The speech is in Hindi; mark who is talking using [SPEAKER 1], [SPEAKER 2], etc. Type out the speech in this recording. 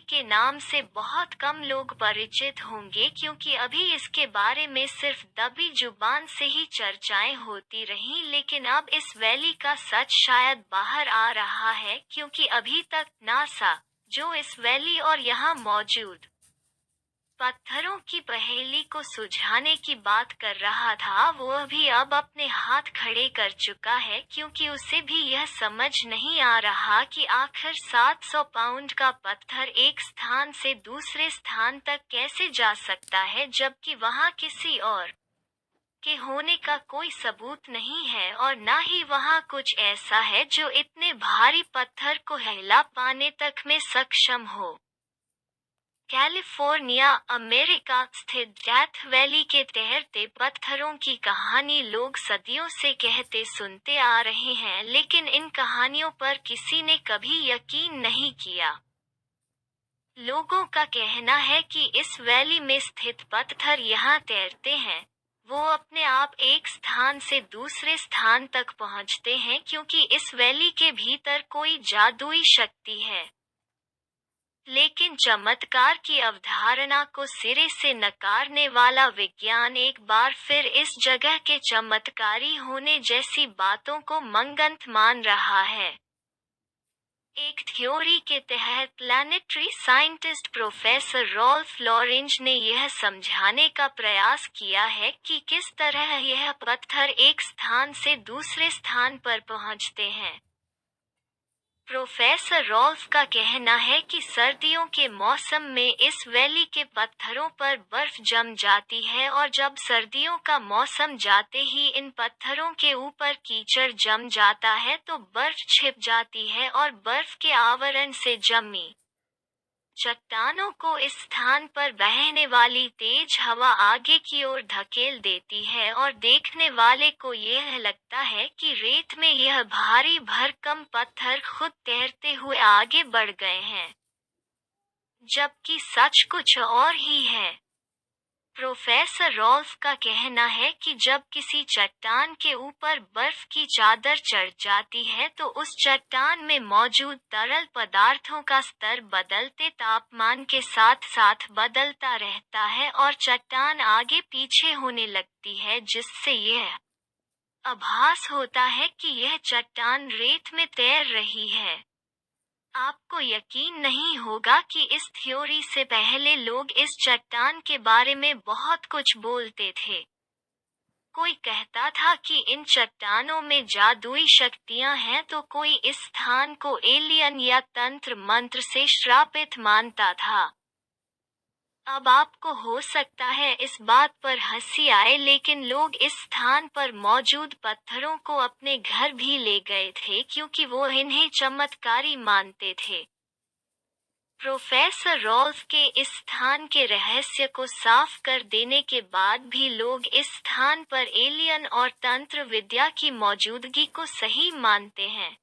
[SPEAKER 1] के नाम से बहुत कम लोग परिचित होंगे क्योंकि अभी इसके बारे में सिर्फ दबी जुबान से ही चर्चाएं होती रहीं, लेकिन अब इस वैली का सच शायद बाहर आ रहा है क्योंकि अभी तक नासा, जो इस वैली और यहाँ मौजूद पत्थरों की पहेली को सुलझाने की बात कर रहा था, वो भी अब अपने हाथ खड़े कर चुका है क्योंकि उसे भी यह समझ नहीं आ रहा कि आखिर 700 पाउंड का पत्थर एक स्थान से दूसरे स्थान तक कैसे जा सकता है जबकि वहां किसी और के होने का कोई सबूत नहीं है और न ही वहां कुछ ऐसा है जो इतने भारी पत्थर को हिला पाने तक में सक्षम हो। कैलिफोर्निया, अमेरिका स्थित डेथ वैली के तैरते पत्थरों की कहानी लोग सदियों से कहते सुनते आ रहे हैं, लेकिन इन कहानियों पर किसी ने कभी यकीन नहीं किया। लोगों का कहना है कि इस वैली में स्थित पत्थर यहाँ तैरते हैं, वो अपने आप एक स्थान से दूसरे स्थान तक पहुँचते हैं क्योंकि इस वैली के भीतर कोई जादुई शक्ति है। लेकिन चमत्कार की अवधारणा को सिरे से नकारने वाला विज्ञान एक बार फिर इस जगह के चमत्कारी होने जैसी बातों को मंगंत मान रहा है। एक थ्योरी के तहत planetary scientist professor Rolf Lorenz ने यह समझाने का प्रयास किया है कि किस तरह यह पत्थर एक स्थान से दूसरे स्थान पर पहुंचते हैं। प्रोफेसर रॉल्फ का कहना है कि सर्दियों के मौसम में इस वैली के पत्थरों पर बर्फ जम जाती है और जब सर्दियों का मौसम जाते ही इन पत्थरों के ऊपर कीचड़ जम जाता है तो बर्फ छिप जाती है और बर्फ के आवरण से जमी चट्टानों को इस स्थान पर बहने वाली तेज हवा आगे की ओर धकेल देती है और देखने वाले को यह लगता है कि रेत में यह भारी भरकम पत्थर खुद तैरते हुए आगे बढ़ गए हैं, जबकि सच कुछ और ही है। प्रोफेसर रॉल्फ का कहना है कि जब किसी चट्टान के ऊपर बर्फ की चादर चढ़ जाती है तो उस चट्टान में मौजूद तरल पदार्थों का स्तर बदलते तापमान के साथ साथ बदलता रहता है और चट्टान आगे पीछे होने लगती है, जिससे यह आभास होता है कि यह चट्टान रेत में तैर रही है। आपको यकीन नहीं होगा कि इस थ्योरी से पहले लोग इस चट्टान के बारे में बहुत कुछ बोलते थे। कोई कहता था कि इन चट्टानों में जादुई शक्तियां हैं तो कोई इस स्थान को एलियन या तंत्र मंत्र से श्रापित मानता था। अब आपको हो सकता है इस बात पर हंसी आए, लेकिन लोग इस स्थान पर मौजूद पत्थरों को अपने घर भी ले गए थे क्योंकि वो इन्हें चमत्कारी मानते थे। प्रोफेसर रॉल्फ के इस स्थान के रहस्य को साफ कर देने के बाद भी लोग इस स्थान पर एलियन और तंत्र विद्या की मौजूदगी को सही मानते हैं।